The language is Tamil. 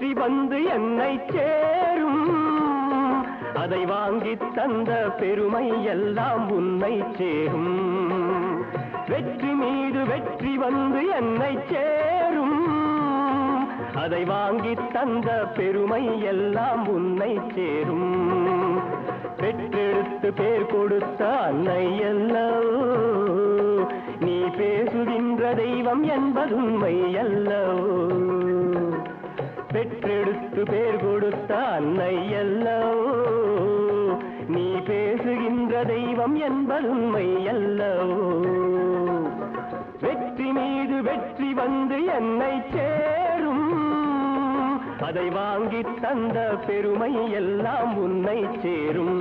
வெற்றி வந்து என்னை சேரும். அதை வாங்கி தந்த பெருமை எல்லாம் உன்னை சேரும். வெற்றி மீது வெற்றி வந்து என்னை சேரும். அதை வாங்கி தந்த பெருமை எல்லாம் உன்னை சேரும். பெற்றெடுத்து பேர் கொடுத்த அன்னை அல்லவோ நீ பேசுகின்ற தெய்வம் என்பதுண்மை அல்லவோ. பெற்றெடுத்து பேர் கொடுத்த அன்னை அல்லவோ நீ பேசுகின்ற தெய்வம் என்பதுண்மை அல்லவோ. வெற்றி மீது வெற்றி வந்து என்னை சேரும். அதை வாங்கி தந்த பெருமை எல்லாம் உன்னை சேரும்.